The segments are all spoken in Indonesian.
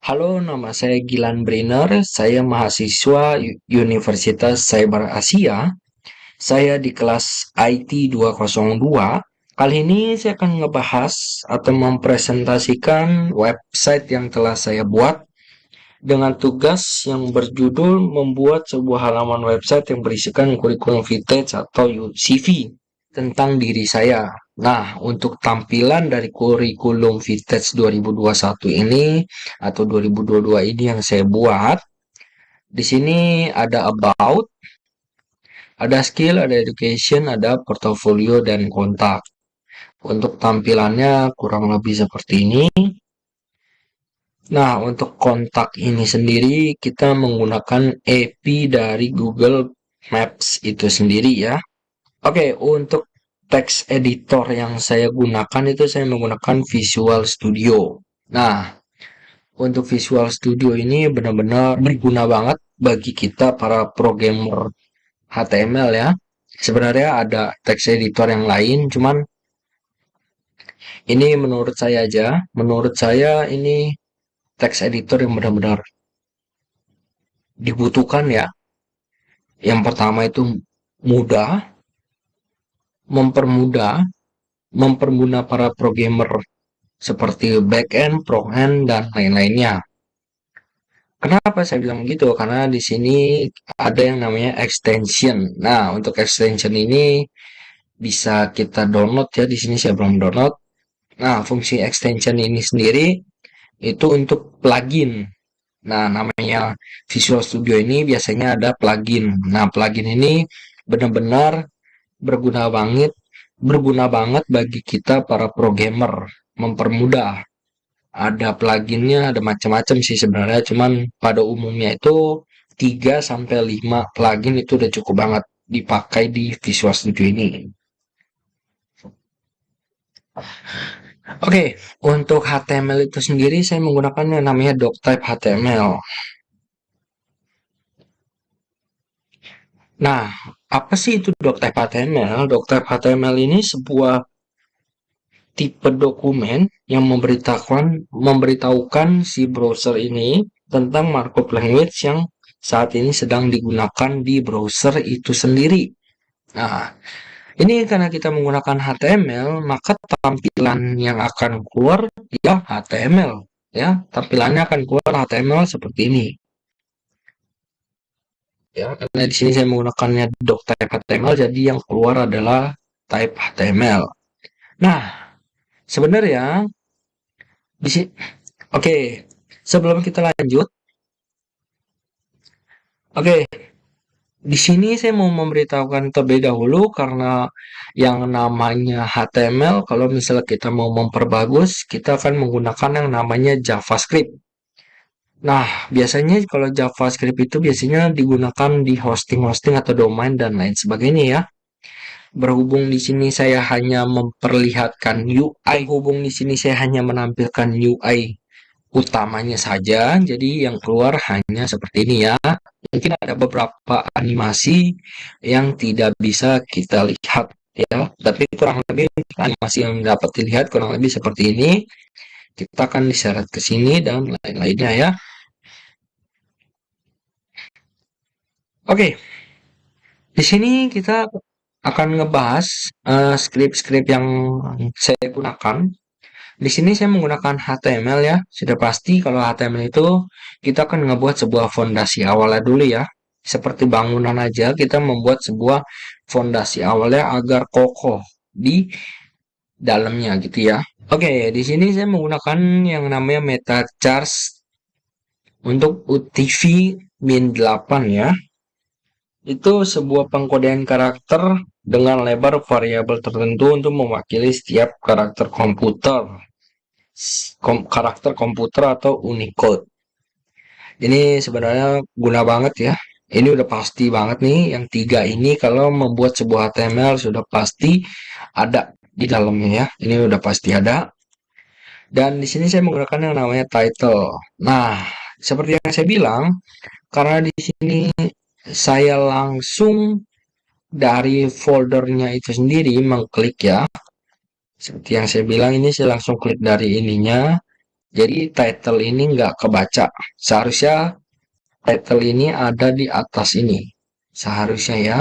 Halo, nama saya Gilan Briner. Saya mahasiswa Universitas Cyber Asia. Saya di kelas IT 202. Kali ini saya akan ngebahas atau mempresentasikan website yang telah saya buat dengan tugas yang berjudul membuat sebuah halaman website yang berisikan kurikulum vintage atau CV tentang diri saya. Nah, untuk tampilan dari kurikulum vintage 2021 ini atau 2022 ini yang saya buat, di sini ada about, ada skill, ada education, ada portfolio dan kontak. Untuk tampilannya kurang lebih seperti ini. Nah, untuk kontak ini sendiri kita menggunakan API dari Google Maps itu sendiri ya. Oke, untuk text editor yang saya gunakan itu saya menggunakan Visual Studio. Nah, untuk Visual Studio ini benar-benar berguna banget bagi kita para programmer HTML ya. Sebenarnya ada text editor yang lain, cuman ini menurut saya aja, menurut saya ini text editor yang benar-benar dibutuhkan ya. Yang pertama itu mudah, mempermudah, mempermudah para programmer seperti backend, frontend, dan lain-lainnya. Kenapa saya bilang gitu? Karena di sini ada yang namanya extension. Nah, untuk extension ini bisa kita download ya. Di sini saya belum download. Nah, fungsi extension ini sendiri itu untuk plugin. Nah, namanya Visual Studio ini biasanya ada plugin. Nah, plugin ini benar-benar berguna banget bagi kita para programmer, mempermudah. Ada pluginnya, ada macam-macam sih sebenarnya, cuman pada umumnya itu 3 sampai 5 plugin itu udah cukup banget dipakai di Visual Studio ini. Oke, untuk HTML itu sendiri saya menggunakan yang namanya doctype HTML. Nah, apa sih itu doctype HTML? Doctype HTML ini sebuah tipe dokumen yang memberitahukan si browser ini tentang markup language yang saat ini sedang digunakan di browser itu sendiri. Nah, ini karena kita menggunakan HTML, maka tampilan yang akan keluar ya HTML. Ya, tampilannya akan keluar HTML seperti ini. Ya, karena di sini saya menggunakannya doctype HTML, jadi yang keluar adalah type HTML. Nah, sebenarnya di sini, oke, sebelum kita lanjut, oke, di sini saya mau memberitahukan terlebih dahulu karena yang namanya HTML, kalau misalnya kita mau memperbagus, kita akan menggunakan yang namanya JavaScript. Nah, biasanya kalau JavaScript itu biasanya digunakan di hosting-hosting atau domain dan lain sebagainya ya. Berhubung di sini saya hanya memperlihatkan UI, hubung di sini saya hanya menampilkan UI utamanya saja, jadi yang keluar hanya seperti ini ya. Mungkin ada beberapa animasi yang tidak bisa kita lihat ya, tapi kurang lebih animasi yang dapat dilihat kurang lebih seperti ini. Kita akan diseret ke sini dan lain-lainnya ya. Oke, di sini kita akan ngebahas skrip-skrip yang saya gunakan. Di sini saya menggunakan HTML ya. Sudah pasti kalau HTML itu kita akan ngebuat sebuah fondasi awalnya dulu ya. Seperti bangunan aja, kita membuat sebuah fondasi awalnya agar kokoh di dalamnya gitu ya. Oke, di sini saya menggunakan yang namanya meta charts untuk UTV min 8 ya. Itu sebuah pengkodean karakter dengan lebar variabel tertentu untuk mewakili setiap karakter komputer. Karakter komputer atau Unicode. Ini sebenarnya guna banget ya. Ini udah pasti banget nih, yang tiga ini kalau membuat sebuah HTML sudah pasti ada di dalamnya ya. Ini udah pasti ada. Dan di sini saya menggunakan yang namanya title. Nah, seperti yang saya bilang, karena di sini saya langsung dari foldernya itu sendiri mengklik ya. Seperti yang saya bilang ini saya langsung klik dari ininya. Jadi title ini nggak kebaca. Seharusnya title ini ada di atas ini. Seharusnya ya.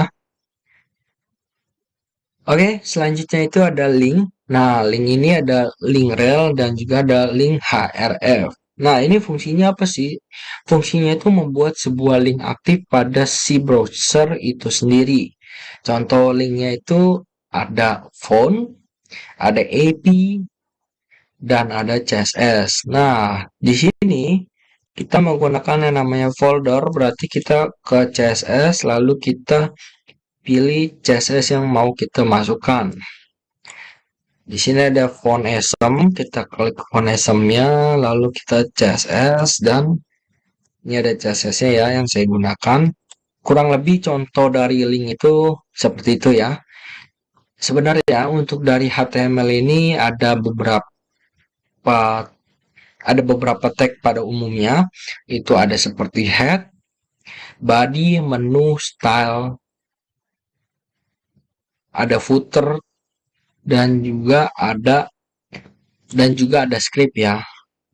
Oke, selanjutnya itu ada link. Nah, link ini ada link rel dan juga ada link href. Nah, ini fungsinya apa sih? Fungsinya itu membuat sebuah link aktif pada si browser itu sendiri. Contoh linknya itu ada font, ada AP, dan ada CSS. Nah, di sini kita menggunakan yang namanya folder, berarti kita ke CSS, lalu kita pilih CSS yang mau kita masukkan. Di sini ada font asm, kita klik font asm-nya, lalu kita CSS, dan ini ada CSS-nya ya yang saya gunakan. Kurang lebih contoh dari link itu seperti itu ya. Sebenarnya untuk dari HTML ini ada beberapa tag pada umumnya. Itu ada seperti head, body, menu, style, ada footer, dan juga ada script ya.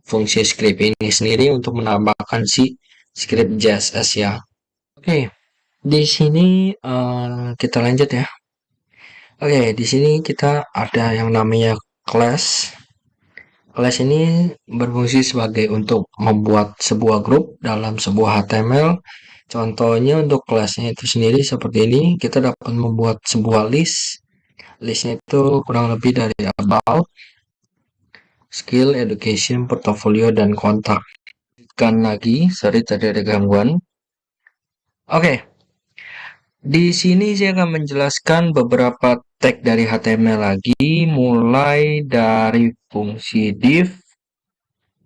Fungsi script ini sendiri untuk menambahkan si script JSS ya. Oke, di sini kita lanjut ya. Oke, di sini kita ada yang namanya class. Class ini berfungsi sebagai untuk membuat sebuah grup dalam sebuah HTML. Contohnya untuk kelasnya itu sendiri seperti ini, kita dapat membuat sebuah list. Listnya itu kurang lebih dari about, skill, education, portfolio, dan kontak. Lanjutkan lagi, sorry tadi ada gangguan. Oke, di sini saya akan menjelaskan beberapa tag dari HTML lagi, mulai dari fungsi div,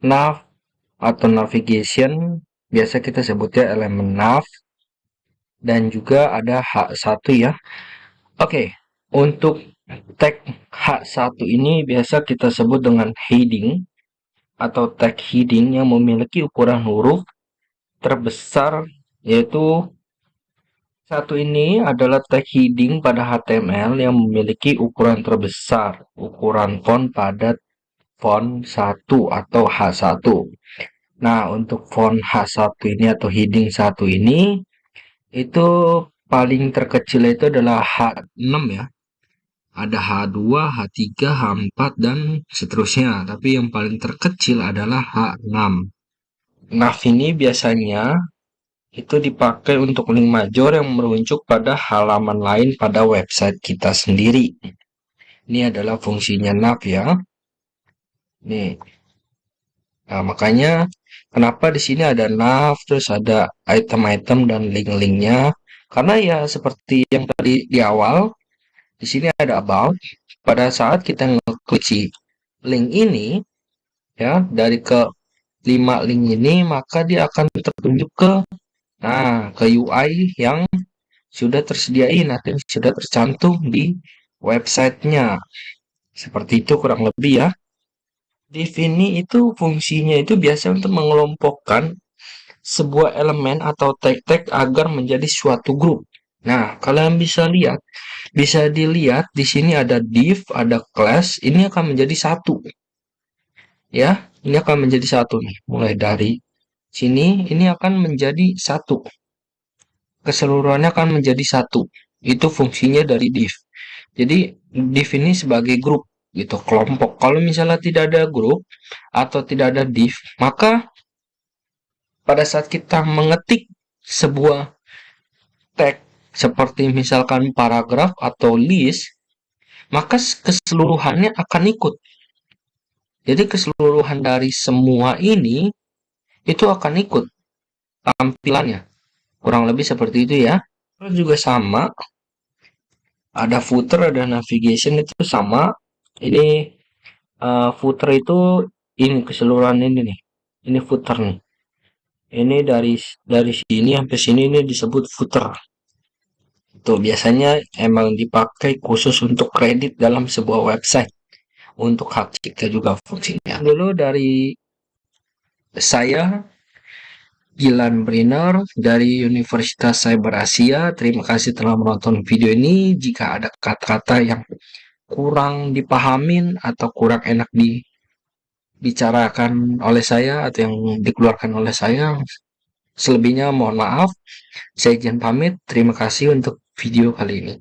nav, atau navigation, biasa kita sebutnya elemen nav, dan juga ada H1 ya. Oke, untuk tag H1 ini biasa kita sebut dengan heading atau tag heading yang memiliki ukuran huruf terbesar, yaitu satu ini adalah tag heading pada HTML yang memiliki ukuran terbesar, ukuran font pada font 1 atau H1. Nah, untuk font H1 ini atau heading 1 ini itu paling terkecil itu adalah H6 ya. Ada H2, H3, H4, dan seterusnya. Tapi yang paling terkecil adalah H6. Nav ini biasanya itu dipakai untuk link major yang merujuk pada halaman lain pada website kita sendiri. Ini adalah fungsinya nav ya. Nih. Nah, makanya kenapa di sini ada nav, terus ada item-item dan link-linknya. Karena ya seperti yang tadi di awal, di sini ada about. Pada saat kita ngeklik si link ini, ya dari ke 5 link ini, maka dia akan tertunjuk ke UI yang sudah tersediain atau sudah tercantum di websitenya. Seperti itu kurang lebih ya. Div ini itu fungsinya itu biasa untuk mengelompokkan sebuah elemen atau tag-tag agar menjadi suatu grup. Nah, kalian bisa dilihat di sini ada div, ada class, ini akan menjadi satu. Ya, ini akan menjadi satu nih. Mulai dari sini, ini akan menjadi satu. Keseluruhannya akan menjadi satu. Itu fungsinya dari div. Jadi div ini sebagai grup gitu, kelompok. Kalau misalnya tidak ada grup atau tidak ada div, maka pada saat kita mengetik sebuah tag seperti misalkan paragraf atau list, maka keseluruhannya akan ikut. Jadi keseluruhan dari semua ini itu akan ikut tampilannya. Kurang lebih seperti itu ya. Terus juga sama, ada footer, ada navigation itu sama. Ini footer itu ini keseluruhan ini nih. Ini footer nih. Ini dari sini sampai sini ini disebut footer. Itu biasanya emang dipakai khusus untuk kredit dalam sebuah website. Untuk hak cipta juga fungsinya. Dulu dari saya Gilan Briner dari Universitas Cyber Asia. Terima kasih telah menonton video ini. Jika ada kata-kata yang kurang dipahamin atau kurang enak dibicarakan oleh saya atau yang dikeluarkan oleh saya. Selebihnya mohon maaf. Saya izin pamit. Terima kasih untuk video kali ini.